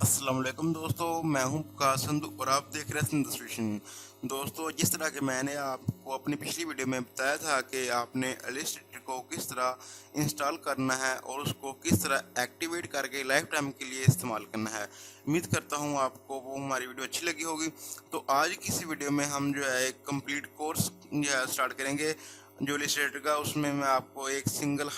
अस्सलाम वालेकुम दोस्तों, मैं हूं प्रकाश संधू और आप देख रहे हैं सिंध स्टेशन। दोस्तों, जिस तरह के मैंने आपको अपनी पिछली वीडियो में बताया था कि आपने इलस्ट्रेटर को किस तरह इंस्टॉल करना है और उसको किस तरह एक्टिवेट करके लाइफ टाइम के लिए इस्तेमाल करना है। उम्मीद करता हूं आपको वो हमारी वीडियो अच्छी लगी होगी। तो आज की इस वीडियो में हम जो है एक कंप्लीट कोर्स स्टार्ट करेंगे जो इलस्ट्रेटर का। उसमें मैं आपको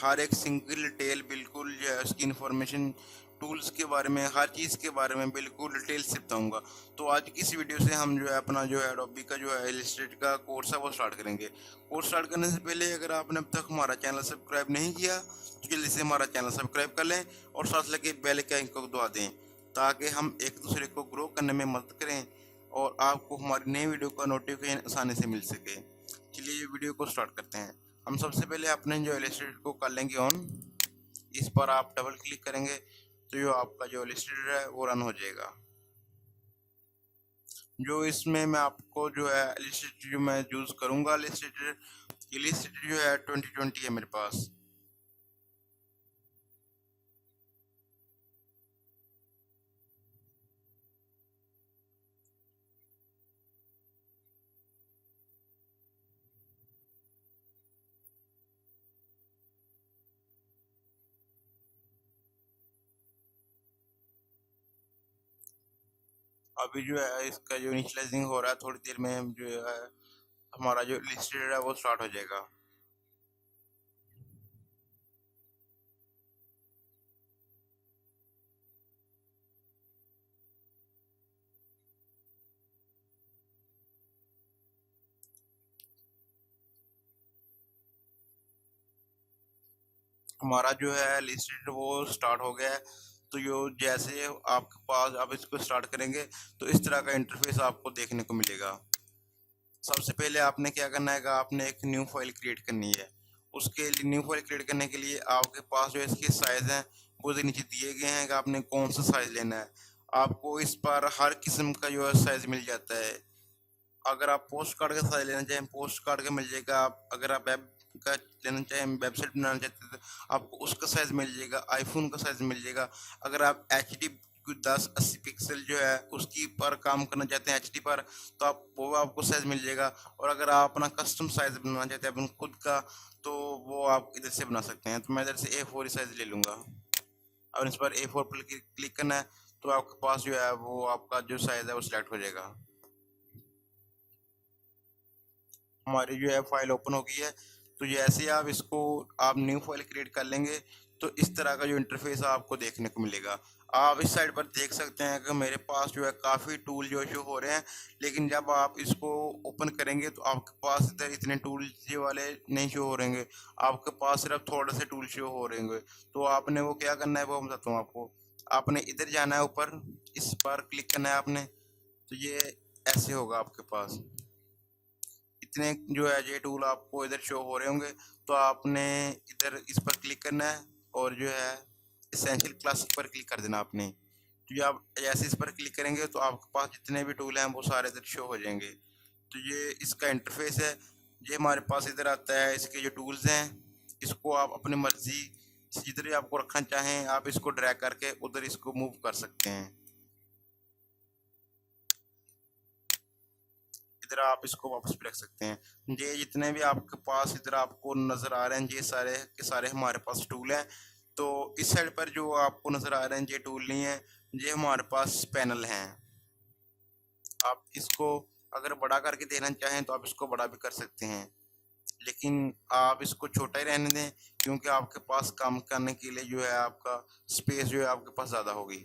हर एक सिंगल डिटेल बिल्कुल जो है उसकी इन्फॉर्मेशन, टूल्स के बारे में, हर चीज़ के बारे में बिल्कुल डिटेल से बताऊंगा। तो आज की इस वीडियो से हम जो है अपना जो है एडोबी का जो है इलस्ट्रेटर का कोर्स है वो स्टार्ट करेंगे। कोर्स स्टार्ट करने से पहले अगर आपने अब तक हमारा चैनल सब्सक्राइब नहीं किया तो जल्दी से हमारा चैनल सब्सक्राइब कर लें और साथ लगे बेल के आइकन को दबा दें ताकि हम एक दूसरे को ग्रो करने में मदद करें और आपको हमारी नई वीडियो का नोटिफिकेशन आसानी से मिल सके। चलिए वीडियो को स्टार्ट करते हैं। हम सबसे पहले अपने जो इलस्ट्रेटर को कर लेंगे ऑन। इस पर आप डबल क्लिक करेंगे तो जो आपका जो इलस्ट्रेटर है वो रन हो जाएगा। जो इसमें मैं आपको जो है इलस्ट्रेटर जो मैं यूज़ करूँगा, इलस्ट्रेटर जो है 2020 है मेरे पास। अभी जो है इसका जो इनिशियलाइजिंग हो रहा है, थोड़ी देर में जो है हमारा जो इलस्ट्रेटर है वो स्टार्ट हो जाएगा। हमारा जो है इलस्ट्रेटर वो स्टार्ट हो गया है। तो जो जैसे आपके पास आप इसको स्टार्ट करेंगे तो इस तरह का इंटरफेस आपको देखने को मिलेगा। सबसे पहले आपने क्या करना है कि आपने एक न्यू फाइल क्रिएट करनी है। उसके लिए न्यू फाइल क्रिएट करने के लिए आपके पास जो इसके साइज़ हैं वो जो नीचे दिए गए हैं कि आपने कौन सा साइज़ लेना है। आपको इस पर हर किस्म का जो है साइज़ मिल जाता है। अगर आप पोस्ट कार्ड का साइज़ लेना चाहें पोस्ट कार्ड का मिल जाएगा। आप अगर आप वेब का लेना चाहें, वेबसाइट बनाना चाहते हैं तो आपको उसका साइज़ मिल जाएगा, आईफोन का साइज़ मिल जाएगा। अगर आप एचडी 1080 पिक्सल जो है उसकी पर काम करना चाहते हैं एचडी पर, तो आप वो आपको साइज़ मिल जाएगा। और अगर आप अपना कस्टम साइज़ बनाना चाहते हैं अपना खुद का, तो वो आप इधर से बना सकते हैं। तो मैं इधर से A4 साइज़ ले लूँगा और इस पर A4 पर क्लिक करना है तो आपके पास जो है वो आपका जो साइज़ है वो सिलेक्ट हो जाएगा। हमारी जो है फाइल ओपन हो गई है। तो जैसे ही आप न्यू फाइल क्रिएट कर लेंगे तो इस तरह का जो इंटरफेस आपको देखने को मिलेगा। आप इस साइड पर देख सकते हैं कि मेरे पास जो है काफ़ी टूल जो शो हो रहे हैं, लेकिन जब आप इसको ओपन करेंगे तो आपके पास इधर इतने टूल ये वाले नहीं शो हो रहेंगे। आपके पास सिर्फ थोड़े से टूल शो हो रहेंगे। तो आपने वो क्या करना है वो मैं बताता हूँ आपको। आपने इधर जाना है ऊपर, इस पर क्लिक करना है आपने। तो ये ऐसे होगा आपके पास। इतने जो है ये टूल आपको इधर शो हो रहे होंगे। तो आपने इधर इस पर क्लिक करना है और जो है एसेंशियल क्लासिक पर क्लिक कर देना आपने। तो ये आप जैसे इस पर क्लिक करेंगे तो आपके पास जितने भी टूल हैं वो सारे इधर शो हो जाएंगे। तो ये इसका इंटरफेस है। ये हमारे पास इधर आता है, इसके जो टूल्स हैं इसको आप अपनी मर्जी से जिधर भी आपको रखना चाहें आप इसको ड्रैग करके उधर इसको मूव कर सकते हैं। इधर आप इसको वापस भी रख सकते हैं। ये जितने भी आपके पास इधर आपको नज़र आ रहे हैं ये सारे के सारे हमारे पास टूल हैं। तो इस साइड पर जो आपको नज़र आ रहे हैं ये टूल नहीं है, ये हमारे पास पैनल हैं। आप इसको अगर बड़ा करके देना चाहें तो आप इसको बड़ा भी कर सकते हैं, लेकिन आप इसको छोटा ही रहने दें क्योंकि आपके पास काम करने के लिए जो है आपका स्पेस जो है आपके पास ज़्यादा होगी।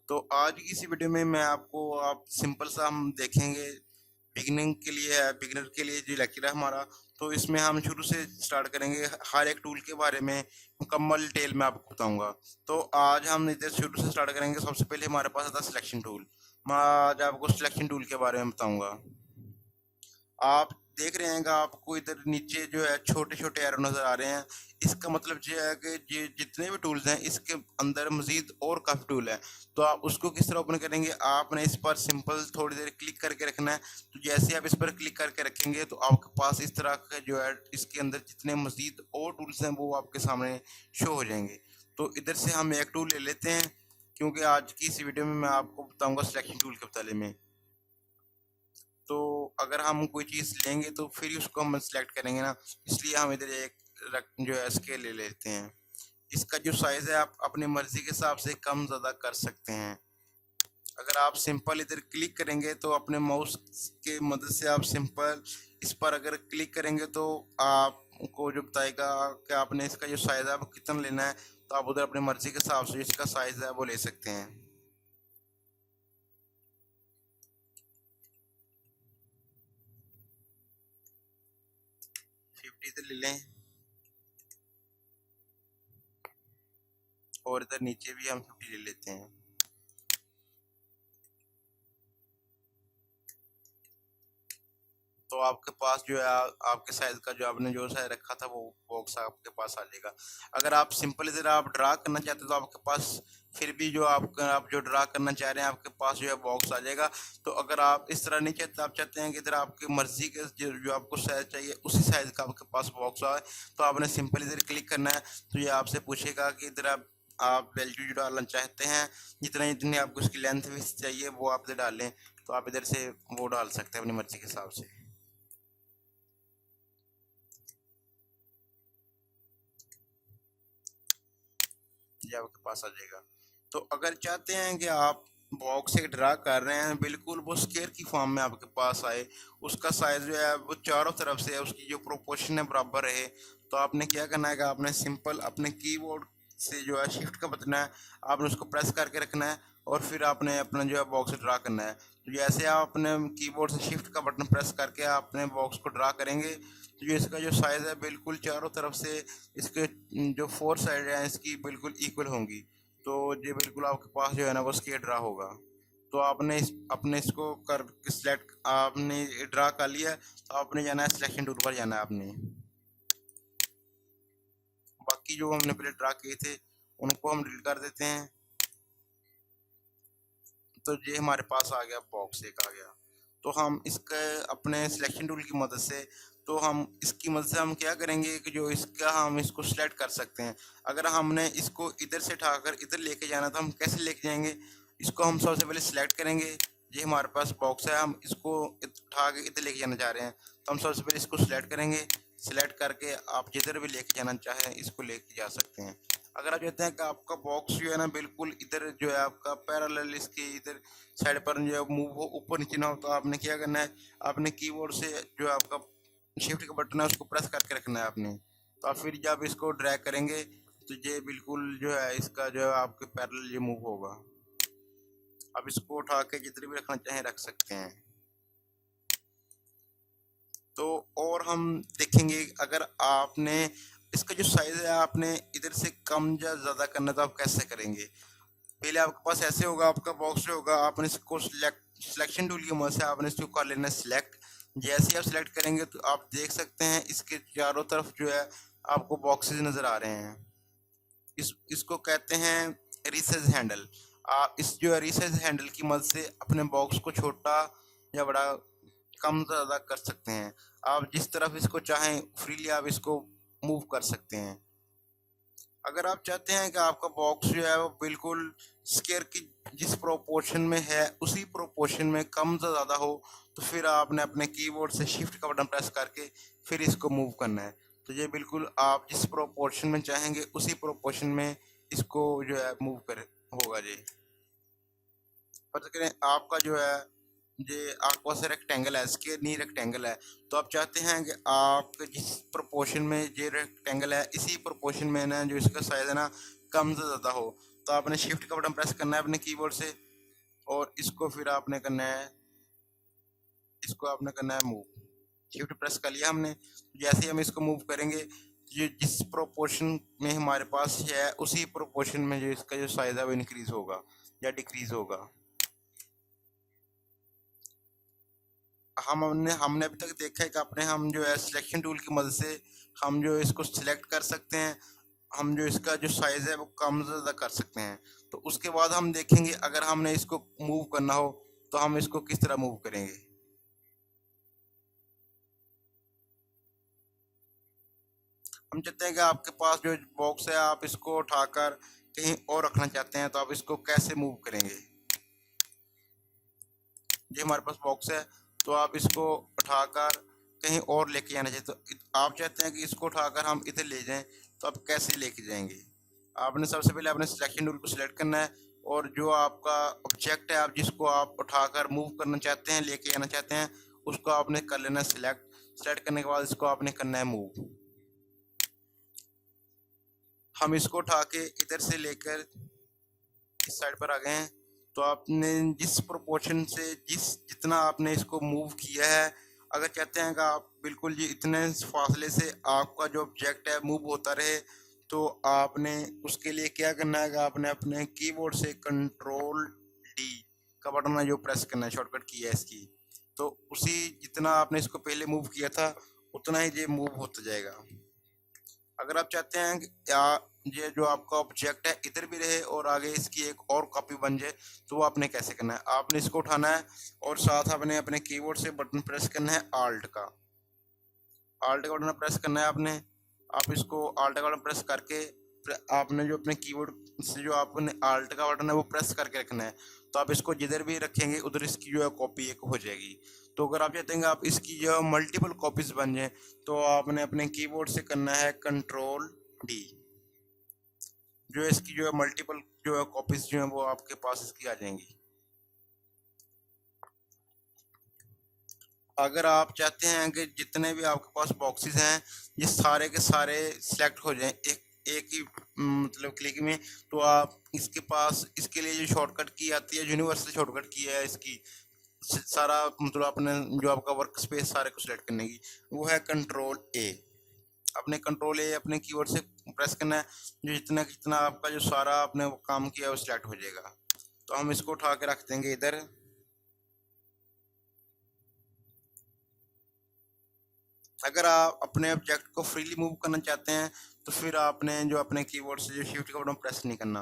तो आज की इसी वीडियो में मैं आपको आप सिंपल सा हम देखेंगे। बिगिनर के लिए जो लेक्चर है हमारा, तो इसमें हम शुरू से स्टार्ट करेंगे। हर एक टूल के बारे में मुकम्मल डिटेल में आपको बताऊंगा। तो आज हम इधर शुरू से स्टार्ट करेंगे। सबसे पहले हमारे पास आता है सिलेक्शन टूल। मैं आज आपको सिलेक्शन टूल के बारे में बताऊंगा। आप देख रहे हैं कि आपको इधर नीचे जो है छोटे छोटे एरो नज़र आ रहे हैं। इसका मतलब ये है कि ये जितने भी टूल्स हैं इसके अंदर मजीद और काफ़ी टूल है। तो आप उसको किस तरह ओपन करेंगे, आपने इस पर सिंपल थोड़ी देर क्लिक करके रखना है। तो जैसे आप इस पर क्लिक करके रखेंगे तो आपके पास इस तरह का जो है इसके अंदर जितने मजीद और टूल्स हैं वो आपके सामने शो हो जाएंगे। तो इधर से हम एक टूल ले लेते हैं क्योंकि आज की इस वीडियो में मैं आपको बताऊंगा सिलेक्शन टूल के बारे में। तो अगर हम कोई चीज़ लेंगे तो फिर उसको हम सिलेक्ट करेंगे ना, इसलिए हम इधर एक जो है स्केल ले लेते हैं। इसका जो साइज़ है आप अपनी मर्ज़ी के हिसाब से कम ज़्यादा कर सकते हैं। अगर आप सिंपल इधर क्लिक करेंगे तो अपने माउस के मदद से आप सिंपल इस पर अगर क्लिक करेंगे तो आपको जो बताएगा कि आपने इसका जो साइज़ है आप कितना लेना है, तो आप उधर अपनी मर्ज़ी के हिसाब से इसका साइज़ है वो ले सकते हैं। 50 इधर ले लें और इधर नीचे भी हम 50 ले लेते हैं। तो आपके पास जो है आपके साइज का जो आपने जो साइज रखा था वो बॉक्स आपके पास आ जाएगा। अगर आप सिंपल इधर आप ड्रा करना चाहते हो तो आपके पास फिर भी जो आप जो ड्रा करना चाह रहे हैं आपके पास जो है बॉक्स आ जाएगा। तो अगर आप इस तरह नहीं चाहते, आप चाहते हैं कि इधर आपकी मर्जी के जो आपको साइज चाहिए उसी साइज का आपके पास बॉक्स आए, तो आपने सिंपल इधर क्लिक करना है। तो ये आपसे पूछेगा कि इधर आप वैल्यू जो डालना चाहते हैं, जितना जितनी आपको उसकी लेंथ भी चाहिए वो आप इधर डालें। तो आप इधर से वो डाल सकते हैं अपनी मर्जी के हिसाब से। ये आपके पास आ जाएगा। तो अगर चाहते हैं कि आप बॉक्स एक ड्रा कर रहे हैं बिल्कुल वो स्क्वायर की फॉर्म में आपके पास आए, उसका साइज जो है वो चारों तरफ से उसकी जो प्रोपोर्शन है बराबर रहे, तो आपने क्या करना है कि आपने सिंपल अपने कीबोर्ड से जो है शिफ्ट का बटन है आपने उसको प्रेस करके रखना है और फिर आपने अपना जो है बॉक्स ड्रा करना है। तो जैसे आप अपने कीबोर्ड से शिफ्ट का बटन प्रेस करके आप अपने बॉक्स को ड्रा करेंगे तो जो इसका जो साइज़ है बिल्कुल चारों तरफ से इसके जो फोर साइड है इसकी बिल्कुल इक्वल होंगी। तो ये बिल्कुल आपके पास जो है ना वो स्केल ड्रा होगा। तो आपने अपने इसको कर सिलेक्ट आपने ड्रा कर लिया, तो आपने जाना है सिलेक्शन टूल पर जाना है आपने। बाकी जो हमने पहले ड्रा किए थे उनको हम डिलीट कर देते हैं। तो ये हमारे पास आ गया, बॉक्स एक आ गया। तो हम इसके अपने सिलेक्शन टूल की मदद से तो हम इसकी मदद से हम क्या करेंगे कि जो इसका हम इसको सिलेक्ट कर सकते हैं। अगर हमने इसको इधर से उठाकर इधर लेके जाना तो हम कैसे लेके जाएंगे, इसको हम सबसे पहले सिलेक्ट करेंगे। ये हमारे पास बॉक्स है, हम इसको उठा के इधर लेके जाना चाह रहे हैं, तो हम सबसे पहले इसको सिलेक्ट करेंगे। सिलेक्ट करके आप जिधर भी लेके जाना चाहें इसको लेके जा सकते हैं। अगर आप चाहते हैं कि आपका बॉक्स जो है ना बिल्कुल इधर जो है आपका पैरेलल इसके इधर साइड पर जो है मूव हो, ऊपर नीचे ना हो, तो आपने क्या करना है, आपने कीबोर्ड से जो है आपका शिफ्ट का बटन है उसको प्रेस करके रखना है आपने। तो आप फिर जब इसको ड्रैग करेंगे तो ये बिल्कुल जो है इसका जो है आपके पैरेलल ये मूव होगा। आप इसको उठा के जितने भी रखना चाहें रख सकते हैं। तो और हम देखेंगे अगर आपने इसका जो साइज है आपने इधर से कम या ज़्यादा करना तो आप कैसे करेंगे। पहले आपके पास ऐसे होगा, आपका बॉक्स जो होगा आपने इसको सिलेक्शन टूल की मदद से आपने इसको कर लेना सिलेक्ट। जैसे ही आप सिलेक्ट करेंगे तो आप देख सकते हैं इसके चारों तरफ जो है आपको बॉक्सेस नज़र आ रहे हैं। इसको कहते हैं रिसेस हैंडल। आप इस जो है रिसेस हैंडल की मदद से अपने बॉक्स को छोटा या बड़ा कम ज़्यादा कर सकते हैं। आप जिस तरफ इसको चाहें फ्रीली आप इसको मूव कर सकते हैं। अगर आप चाहते हैं कि आपका बॉक्स जो है वो बिल्कुल स्क्वायर की जिस प्रोपोर्शन में है उसी प्रोपोर्शन में कम से ज़्यादा हो, तो फिर आपने अपने कीबोर्ड से शिफ्ट का बटन प्रेस करके फिर इसको मूव करना है। तो ये बिल्कुल आप जिस प्रोपोर्शन में चाहेंगे उसी प्रोपोर्शन में इसको जो है मूव कर होगा जी। फर्ज करें आपका जो है ये आपके पास रेक्टेंगल है, स्क्वायर नहीं रेक्टेंगल है, तो आप चाहते हैं कि आप जिस प्रोपोर्शन में ये रेक्टेंगल है इसी प्रोपोर्शन में ना जो इसका साइज है ना कम से ज़्यादा हो, तो आपने शिफ्ट का बटन प्रेस करना है अपने कीबोर्ड से और इसको फिर आपने करना है, इसको आपने करना है मूव। शिफ्ट प्रेस कर लिया हमने, जैसे ही हम इसको मूव करेंगे ये जिस प्रोपोर्शन में हमारे पास है उसी प्रोपोर्शन में जो इसका जो साइज है वो इंक्रीज होगा या डिक्रीज होगा। हमने हमने अभी तक देखा है कि अपने हम जो है सिलेक्शन टूल की मदद से हम जो इसको सिलेक्ट कर सकते हैं, हम जो इसका जो साइज़ है वो कम ज़्यादा कर सकते हैं। तो उसके बाद हम देखेंगे अगर हमने इसको मूव करना हो तो हम इसको किस तरह मूव करेंगे। हम चाहते हैं कि आपके पास जो बॉक्स है आप इसको उठाकर कहीं और रखना चाहते हैं तो आप इसको कैसे मूव करेंगे। ये हमारे पास बॉक्स है, तो आप इसको उठाकर कहीं और लेके जाना चाहिए। तो आप चाहते हैं कि इसको उठाकर हम इधर ले जाएं, तो आप कैसे लेके जाएंगे। आपने सबसे पहले अपने सिलेक्शन टूल को सिलेक्ट करना है, और जो आपका ऑब्जेक्ट है, आप जिसको आप उठाकर मूव करना चाहते हैं, लेके जाना चाहते हैं, उसको आपने कर लेना है सिलेक्ट करने के बाद इसको आपने करना है मूव। हम इसको उठा के इधर से लेकर इस साइड पर आ गए हैं। तो आपने जिस प्रोपोर्शन से जितना आपने इसको मूव किया है, अगर चाहते हैं कि आप बिल्कुल जी इतने फासले से आपका जो ऑब्जेक्ट है मूव होता रहे, तो आपने उसके लिए क्या करना है कि आपने अपने कीबोर्ड से कंट्रोल डी का बटन है जो प्रेस करना है, शॉर्टकट की है इसकी। तो उसी जितना आपने इसको पहले मूव किया था उतना ही ये मूव होता जाएगा। अगर आप चाहते हैं कि ये जो आपका ऑब्जेक्ट है इधर भी रहे और आगे इसकी एक और कॉपी बन जाए, तो वो आपने कैसे करना है, आपने इसको उठाना है और साथ आपने अपने कीबोर्ड से बटन प्रेस करना है आल्ट का बटन प्रेस करना है आपने। आप इसको आल्ट का बटन प्रेस करके आपने जो अपने कीबोर्ड से जो आपने आल्ट का बटन है वो प्रेस करके रखना है। तो आप इसको जिधर भी रखेंगे उधर इसकी जो है कॉपी एक हो जाएगी। तो अगर आप चाहते हैं आप इसकी जो मल्टीपल कॉपीज बन जाए, तो आपने अपने कीबोर्ड से करना है कंट्रोल डी। जो है इसकी जो है मल्टीपल जो है कॉपीज जो है वो आपके पास इसकी आ जाएंगी। अगर आप चाहते हैं कि जितने भी आपके पास बॉक्सेस हैं ये सारे के सारे सिलेक्ट हो जाएं एक ही मतलब क्लिक में, तो आप इसके पास इसके लिए जो शॉर्टकट की आती है, यूनिवर्सल शॉर्टकट की है इसकी सारा मतलब अपने जो आपका वर्क स्पेस सारे को सिलेक्ट करने की, वो है कंट्रोल ए। अपने कंट्रोल ए अपने कीबोर्ड से प्रेस करना है, जो जितना जितना आपका जो सारा आपने वो काम किया है वो सिलेक्ट हो जाएगा। तो हम इसको उठा के रख देंगे इधर। अगर आप अपने ऑब्जेक्ट को फ्रीली मूव करना चाहते हैं तो फिर आपने जो अपने कीबोर्ड से जो शिफ्ट का बटन प्रेस नहीं करना।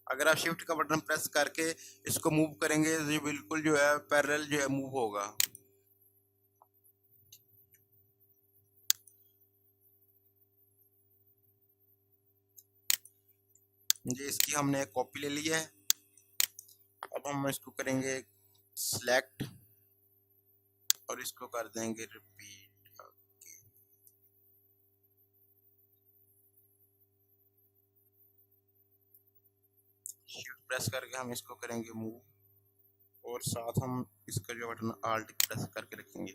अगर आप शिफ्ट का बटन प्रेस करके इसको मूव करेंगे तो ये बिल्कुल जो है पैरेलल जो है मूव होगा। ये इसकी हमने एक कॉपी ले ली है। अब हम इसको करेंगे सिलेक्ट और इसको कर देंगे रिपीट। शिफ्ट प्रेस करके हम इसको करेंगे मूव, और साथ हम इसका जो बटन आल्ट प्रेस करके रखेंगे।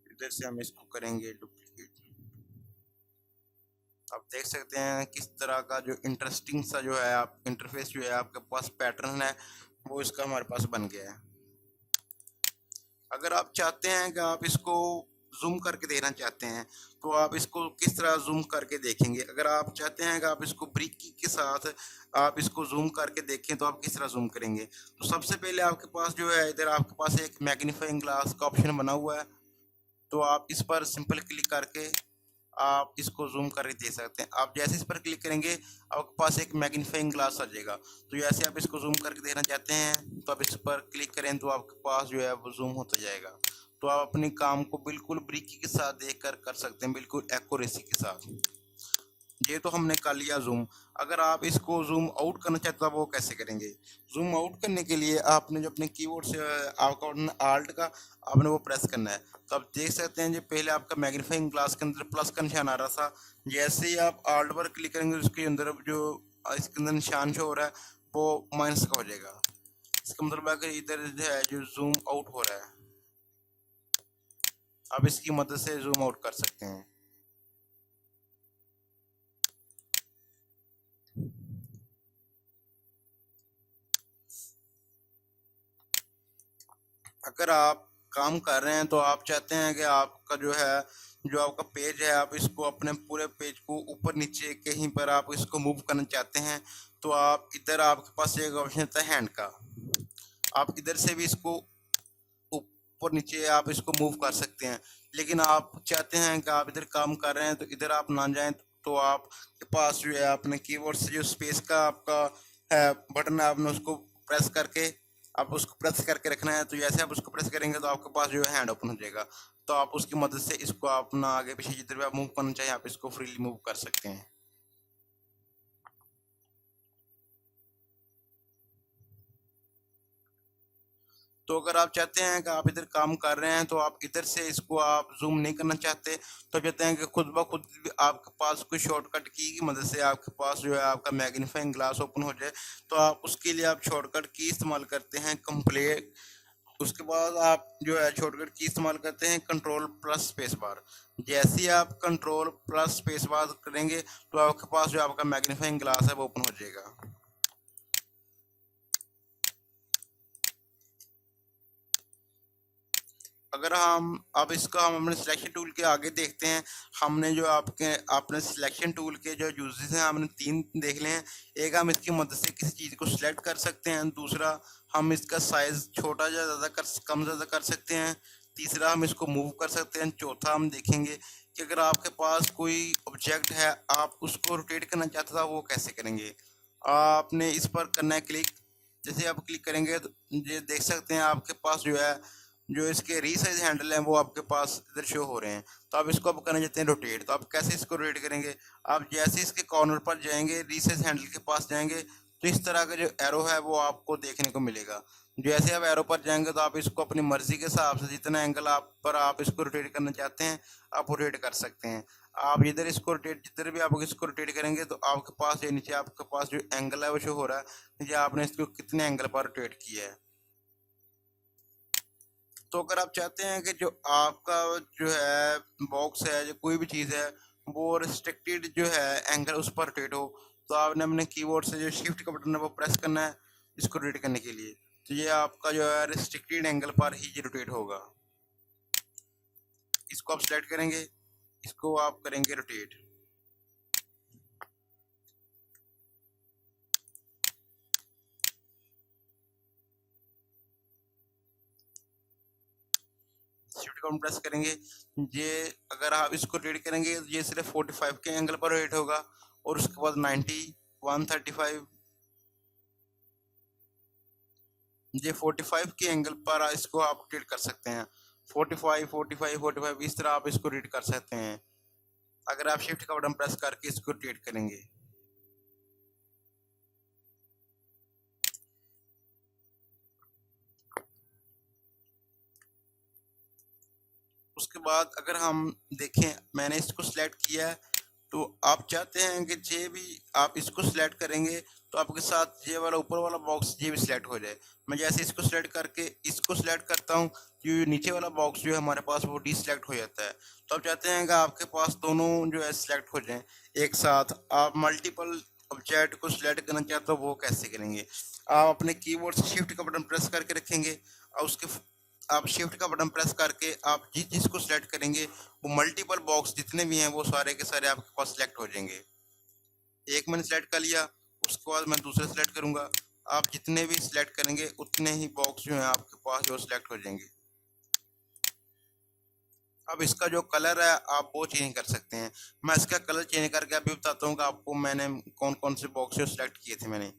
इधर से हम इसको करेंगे डुप्लीकेट। आप देख सकते हैं किस तरह का जो इंटरेस्टिंग सा जो है आप इंटरफेस जो है आपके पास पैटर्न है वो इसका हमारे पास बन गया है। अगर आप चाहते हैं कि आप इसको जूम करके देखना चाहते हैं तो आप इसको किस तरह जूम करके देखेंगे। अगर आप चाहते हैं कि आप इसको ब्रेक की के साथ आप इसको जूम करके देखें तो आप किस तरह जूम करेंगे। तो सबसे पहले आपके पास जो है इधर आपके पास एक मैग्नीफाइंग ग्लास का ऑप्शन बना हुआ है, तो आप इस पर सिंपल क्लिक करके आप इसको जूम करके दे सकते हैं। आप जैसे इस पर क्लिक करेंगे आपके पास एक मैग्नीफाइंग ग्लास आ जाएगा। तो जैसे आप इसको जूम करके देखना चाहते हैं तो आप इस पर क्लिक करें तो आपके पास जो है वो जूम होता जाएगा। तो आप अपने काम को बिल्कुल बारीकी के साथ देखकर कर सकते हैं, बिल्कुल एक्यूरेसी के साथ। ये तो हमने कर लिया जूम। अगर आप इसको जूम आउट करना चाहते हो तो वो कैसे करेंगे। जूम आउट करने के लिए आपने जो अपने कीबोर्ड से आपका बटन आल्ट का आपने वो प्रेस करना है। तो आप देख सकते हैं जो पहले आपका मैग्नीफाइंग ग्लास के अंदर प्लस का निशान आ रहा था, जैसे ही आप आल्ट पर क्लिक करेंगे उसके अंदर जो इसके अंदर निशान शो हो रहा है वो माइनस का हो जाएगा। इसका मतलब है कि इधर जो है जो जूम आउट हो रहा है, आप इसकी मदद से जूम आउट कर सकते हैं। अगर आप काम कर रहे हैं तो आप चाहते हैं कि आपका जो है जो आपका पेज है आप इसको अपने पूरे पेज को ऊपर नीचे कहीं पर आप इसको मूव करना चाहते हैं, तो आप इधर आपके पास एक ऑप्शन होता है हैंड का। आप इधर से भी इसको ऊपर नीचे आप इसको मूव कर सकते हैं। लेकिन आप चाहते हैं कि आप इधर काम कर रहे हैं तो इधर आप ना जाएं, तो आपके पास जो है अपने कीबोर्ड से जो स्पेस का आपका है बटन है आपने उसको प्रेस करके आप उसको प्रेस करके रखना है। तो जैसे आप उसको प्रेस करेंगे तो आपके पास जो है हैंड ओपन हो जाएगा। तो आप उसकी मदद से इसको अपना आगे पीछे जिधर भी आप मूव करना चाहिए आप इसको फ्रीली मूव कर सकते हैं। तो अगर आप चाहते हैं कि आप इधर काम कर रहे हैं तो आप इधर से इसको आप जूम नहीं करना चाहते, तो आप चाहते हैं कि खुद ब खुद आपके पास कोई शॉर्टकट की मदद से आपके पास जो है आपका मैग्नीफाइंग ग्लास ओपन हो जाए, तो आप उसके लिए आप शॉर्टकट की इस्तेमाल करते हैं कंप्लीट। उसके बाद आप जो है शॉर्टकट की इस्तेमाल करते हैं कंट्रोल प्लस स्पेस बार। जैसे ही आप कंट्रोल प्लस स्पेस बार करेंगे तो आपके पास जो आपका मैग्नीफाइंग ग्लास है वो ओपन हो जाएगा। अगर हम अब इसका हम अपने सिलेक्शन टूल के आगे देखते हैं, हमने जो आपने सिलेक्शन टूल के जो यूजेस हैं हमने 3 देख ले हैं। एक, हम इसकी मदद से किसी चीज़ को सिलेक्ट कर सकते हैं। दूसरा, हम इसका साइज छोटा या ज़्यादा कम ज़्यादा कर सकते हैं। तीसरा, हम इसको मूव कर सकते हैं। चौथा, हम देखेंगे कि अगर आपके पास कोई ऑब्जेक्ट है, आप उसको रोटेट करना चाहते था, वो कैसे करेंगे। आपने इस पर करना है क्लिक। जैसे आप क्लिक करेंगे तो ये देख सकते हैं आपके पास जो है जो इसके रीसाइज हैंडल हैं वो आपके पास इधर शो हो रहे हैं। तो आप इसको आप करना चाहते हैं रोटेट, तो आप कैसे इसको रोटेट करेंगे। आप जैसे इसके कॉर्नर पर जाएंगे, रीसाइज हैंडल के पास जाएंगे, तो इस तरह का जो एरो है वो आपको देखने को मिलेगा। जैसे आप एरो पर जाएंगे तो आप इसको अपनी मर्जी के हिसाब से जितना एंगल आप पर आप इसको रोटेट करना चाहते हैं आप रोटेट कर सकते हैं। आप इधर इसको रोटेट जिधर भी आप इसको रोटेट करेंगे तो आपके पास ये नीचे आपके पास जो एंगल है वो शो हो रहा है, नीचे आपने इसको कितने एंगल पर रोटेट किया है। तो अगर आप चाहते हैं कि जो आपका जो है बॉक्स है, जो कोई भी चीज़ है, वो रिस्ट्रिक्टेड जो है एंगल उस पर रोटेट हो, तो आपने अपने कीबोर्ड से जो शिफ्ट का बटन है वो प्रेस करना है इसको रोटेट करने के लिए। तो ये आपका जो है रिस्ट्रिक्टेड एंगल पर ही ये रोटेट होगा। इसको आप सेलेक्ट करेंगे, इसको आप करेंगे रोटेट। शिफ्ट का बटन प्रेस करेंगे, ये अगर आप इसको रोटेट करेंगे तो ये सिर्फ 45 के एंगल पर रोटेट होगा, और उसके बाद 90, 135, ये 45 के एंगल पर इसको आप रोटेट कर सकते हैं। 45, 45, 45 इस तरह आप इसको रीड कर सकते हैं अगर आप शिफ्ट का बटन प्रेस करके इसको रोटेट करेंगे। उसके बाद अगर हम देखें, मैंने इसको सिलेक्ट किया है, तो आप चाहते हैं कि जे भी आप इसको सिलेक्ट करेंगे तो आपके साथ ये वाला ऊपर वाला बॉक्स ये भी सिलेक्ट हो जाए। मैं जैसे इसको सिलेक्ट करके इसको सिलेक्ट करता हूँ, जो नीचे वाला बॉक्स जो है हमारे पास वो डी सिलेक्ट हो जाता है। तो आप चाहते हैं कि आपके पास दोनों जो है सिलेक्ट हो जाएं एक साथ। आप मल्टीपल ऑब्जेक्ट को सिलेक्ट करना चाहते हो, वो कैसे करेंगे। आप अपने कीबोर्ड से शिफ्ट का बटन प्रेस करके रखेंगे, और उसके आप शिफ्ट का बटन प्रेस करके आप जिस जिसको सिलेक्ट करेंगे वो मल्टीपल बॉक्स जितने भी हैं वो सारे के सारे आपके पास सिलेक्ट हो जाएंगे। एक मैंने सिलेक्ट कर लिया, उसके बाद मैं दूसरा सिलेक्ट करूंगा। आप जितने भी सिलेक्ट करेंगे उतने ही बॉक्स जो है आपके पास जो सिलेक्ट हो जाएंगे। अब इसका जो कलर है आप वो चेंज कर सकते हैं। मैं इसका कलर चेंज करके अभी बताता हूँ कि आपको मैंने कौन कौन से बॉक्स जो सिलेक्ट किए थे मैंने।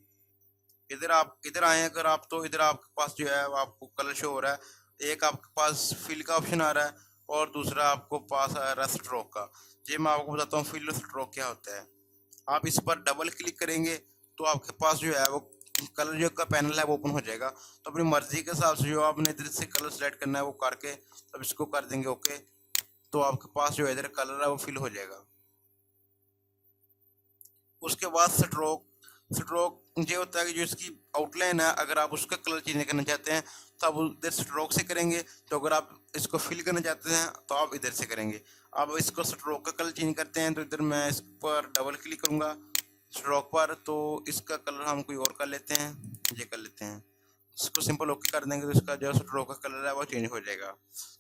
इधर आप इधर आए अगर आप, तो इधर आपके पास जो है आपको कलर शो हो रहा है। एक आपके पास फिल का ऑप्शन आ रहा है, और दूसरा आपको पास आ रहा है स्ट्रोक का। जी मैं आपको बताता हूँ फिल और स्ट्रोक क्या होता है। आप इस पर डबल क्लिक करेंगे तो आपके पास जो है वो कलर जो का पैनल है वो ओपन हो जाएगा। तो अपनी मर्जी के हिसाब से जो आपने इधर से कलर सेलेक्ट करना है वो करके अब इसको कर देंगे ओके, तो आपके पास जो इधर कलर है वो फिल हो जाएगा। उसके बाद स्ट्रोक, स्ट्रोक ये होता है कि जो इसकी आउटलाइन है अगर आप उसका कलर चेंज करना चाहते हैं तो आप उधर स्ट्रोक से करेंगे। तो अगर आप इसको फिल करना चाहते हैं तो आप इधर से करेंगे। अब इसको स्ट्रोक का कलर चेंज करते हैं, तो इधर मैं इस पर डबल क्लिक करूंगा स्ट्रोक पर, तो इसका कलर हम कोई और कर लेते हैं, ये कर लेते हैं। इसको सिंपल ओके कर देंगे तो इसका जो स्ट्रोक का कलर है वो चेंज हो जाएगा।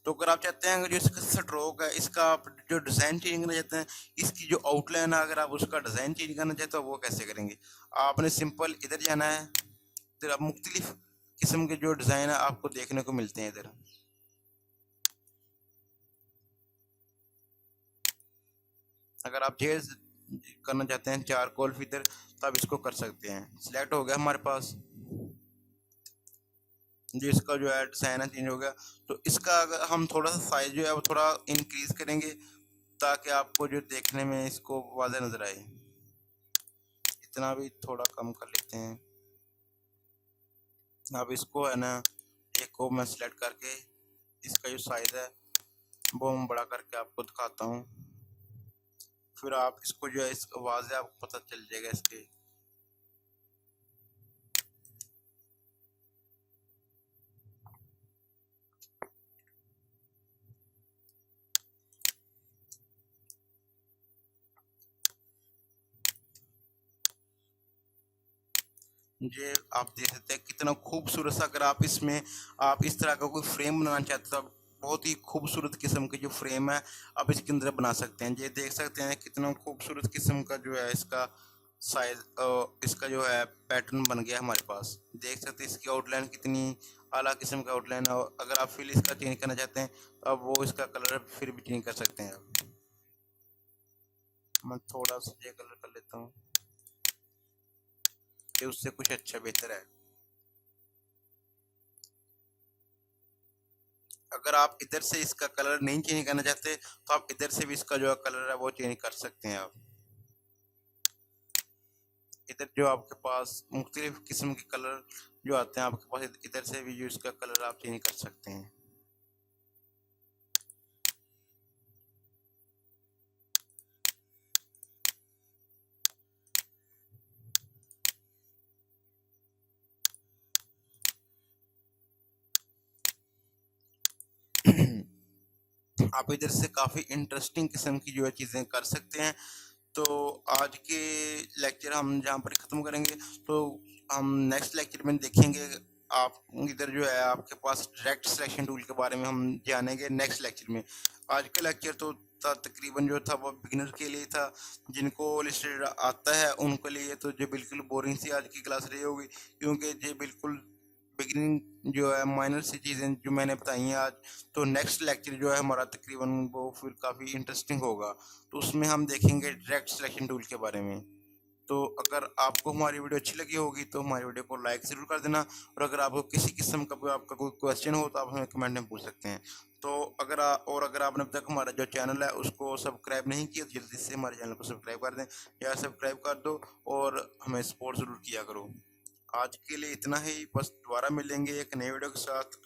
तो अगर आप चाहते हैं कि जो इसका स्ट्रोक है इसका आप जो डिज़ाइन चेंज करना चाहते हैं, इसकी जो आउटलाइन है अगर आप उसका डिज़ाइन चेंज करना चाहते हो वो कैसे करेंगे। आपने सिंपल इधर जाना है, इधर आप मुख्तलिफ किस्म के जो डिज़ाइन है आपको देखने को मिलते हैं इधर। अगर आप जेज करना चाहते हैं चारकोल फिदर तो आप इसको कर सकते हैं। सिलेक्ट हो गया हमारे पास, जो इसका जो है डिज़ाइन है चेंज हो गया। तो इसका अगर हम थोड़ा सा साइज जो है वो थोड़ा इंक्रीज करेंगे ताकि आपको जो देखने में इसको वाज़ेह नज़र आए। इतना भी थोड़ा कम कर लेते हैं। अब इसको है ना एक को मैं सिलेक्ट करके इसका जो साइज़ है वो मैं बड़ा करके आपको दिखाता हूँ। फिर आप इसको जो है इस आवाज़ है आपको पता चल जाएगा इसके। ये आप देख सकते हैं कितना खूबसूरत सा, अगर आप इसमें आप इस तरह का कोई फ्रेम बनाना चाहते हो तो बहुत ही खूबसूरत किस्म के जो फ्रेम है आप इसके अंदर बना सकते हैं। ये देख सकते हैं कितना खूबसूरत किस्म का जो है इसका साइज, इसका जो है पैटर्न बन गया हमारे पास। देख सकते हैं इसकी आउटलाइन कितनी आला किस्म का आउटलाइन है। और अगर आप फिर इसका चेंज करना चाहते हैं तो अब वो इसका कलर फिर भी चेंज कर सकते हैं। आप मैं थोड़ा सा ये कलर कर लेता हूँ कि उससे कुछ अच्छा बेहतर है। अगर आप इधर से इसका कलर नहीं चेंज करना चाहते तो आप इधर से भी इसका जो कलर है वो चेंज कर सकते हैं। आप इधर जो आपके पास मुख्तलिफ किस्म के कलर जो आते हैं आपके पास, इधर से भी जो इसका कलर आप चेंज कर सकते हैं। आप इधर से काफ़ी इंटरेस्टिंग किस्म की जो है चीज़ें कर सकते हैं। तो आज के लेक्चर हम जहाँ पर ख़त्म करेंगे, तो हम नेक्स्ट लेक्चर में देखेंगे। आप इधर जो है आपके पास डायरेक्ट सिलेक्शन टूल के बारे में हम जानेंगे नेक्स्ट लेक्चर में। आज का लेक्चर तो था तकरीबन जो था वो बिगिनर के लिए था। जिनको इलस्ट्रेटर आता है उनके लिए तो जो बिल्कुल बोरिंग सी आज की क्लास रही होगी, क्योंकि ये बिल्कुल बिगिनिंग जो है माइनर सी चीज़ें जो मैंने बताई हैं आज। तो नेक्स्ट लेक्चर जो है हमारा तकरीबन वो फिर काफ़ी इंटरेस्टिंग होगा। तो उसमें हम देखेंगे डायरेक्ट सिलेक्शन टूल के बारे में। तो अगर आपको हमारी वीडियो अच्छी लगी होगी तो हमारी वीडियो को लाइक ज़रूर कर देना। और अगर आपको किसी किस्म का आपका कोई क्वेश्चन हो तो आप हमें कमेंट में पूछ सकते हैं। तो अगर आपने अब तक हमारा जो चैनल है उसको सब्सक्राइब नहीं किया तो जल्दी से हमारे चैनल को सब्सक्राइब कर दें, या सब्सक्राइब कर दो और हमें सपोर्ट ज़रूर किया करो। आज के लिए इतना ही, बस दोबारा मिलेंगे एक नए वीडियो के साथ।